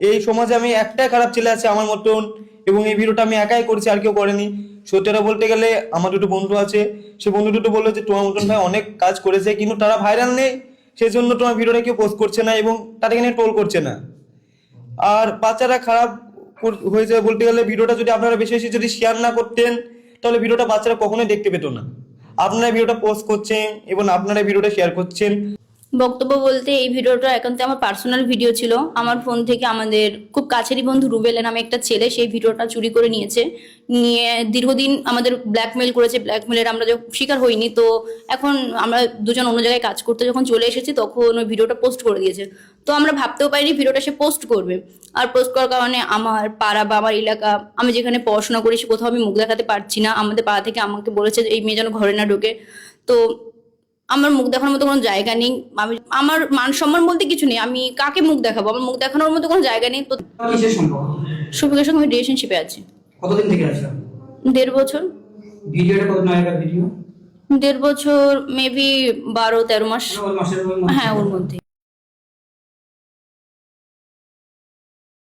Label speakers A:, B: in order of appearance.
A: এই সমাজে আমি একটাই খারাপ ছেলে আছে আমার মতন, এবং এই ভিডিওটা আমি একাই করেছি, আর কেউ করেনি। সত্যিটা বলতে গেলে আমার দুটো বন্ধু আছে, সে বন্ধু দুটো বললো যে তোমার মতন ভাই অনেক কাজ করেছে, কিন্তু তারা ভাইরাল নেই, সেই জন্য তোমার ভিডিওটা কেউ পোস্ট করছে না এবং তাদেরকে নিয়ে ট্রোল করছে না। আর বাচ্চারা খারাপ হয়েছে বলতে গেলে, ভিডিওটা যদি আপনারা বেশি বেশি যদি শেয়ার না করতেন, তাহলে ভিডিওটা বাচ্চারা কখনোই দেখতে পেতো না। আপনারা ভিডিওটা পোস্ট করছেন এবং আপনারা ভিডিওটা শেয়ার করছেন।
B: বক্তব্য বলতে এই ভিডিওটা একান্ত আমার পার্সোনাল ভিডিও ছিল। আমার ফোন থেকে আমাদের খুব কাছেরই বন্ধু রুবেল নামে একটা ছেলে সেই ভিডিওটা চুরি করে নিয়েছে, নিয়ে দীর্ঘদিন আমাদের ব্ল্যাকমেল করেছে। ব্ল্যাকমেলের আমরা যখন শিকার হইনি, তো এখন আমরা দুজন অন্য জায়গায় কাজ করতে যখন চলে এসেছি তখন ওই ভিডিওটা পোস্ট করে দিয়েছে। তো আমরা ভাবতেও পারিনি ভিডিওটা সে পোস্ট করবে। আর পোস্ট করার কারণে আমার পাড়া বা আমার এলাকা, আমি যেখানে পড়াশোনা করি কোথাও আমি মুখ দেখাতে পারছি না। আমাদের পাড়া থেকে আমাকে বলেছে যে এই মেয়ে যেন ঘরে না ঢোকে। তো আমার মুখ দেখানোর মতো কোনো জায়গা নেই। আমার মান সম্মান বলতে কিছু নেই, আমি কাকে মুখ দেখাবো? আমার মুখ দেখানোর মতো কোনো জায়গা নেই। তো
C: কিসের সম্পর্ক?
B: শুভকের সঙ্গে আমি রিলেশনশিপে আছি।
C: কতদিন থেকে আছো?
B: 1.5 বছর।
C: ভিডিওটা কত নায়িকার ভিডিও?
B: 1.5 বছর, মেবি 12-13 মাস।
C: ওই মাসের মধ্যে?
B: হ্যাঁ, ওর মধ্যে।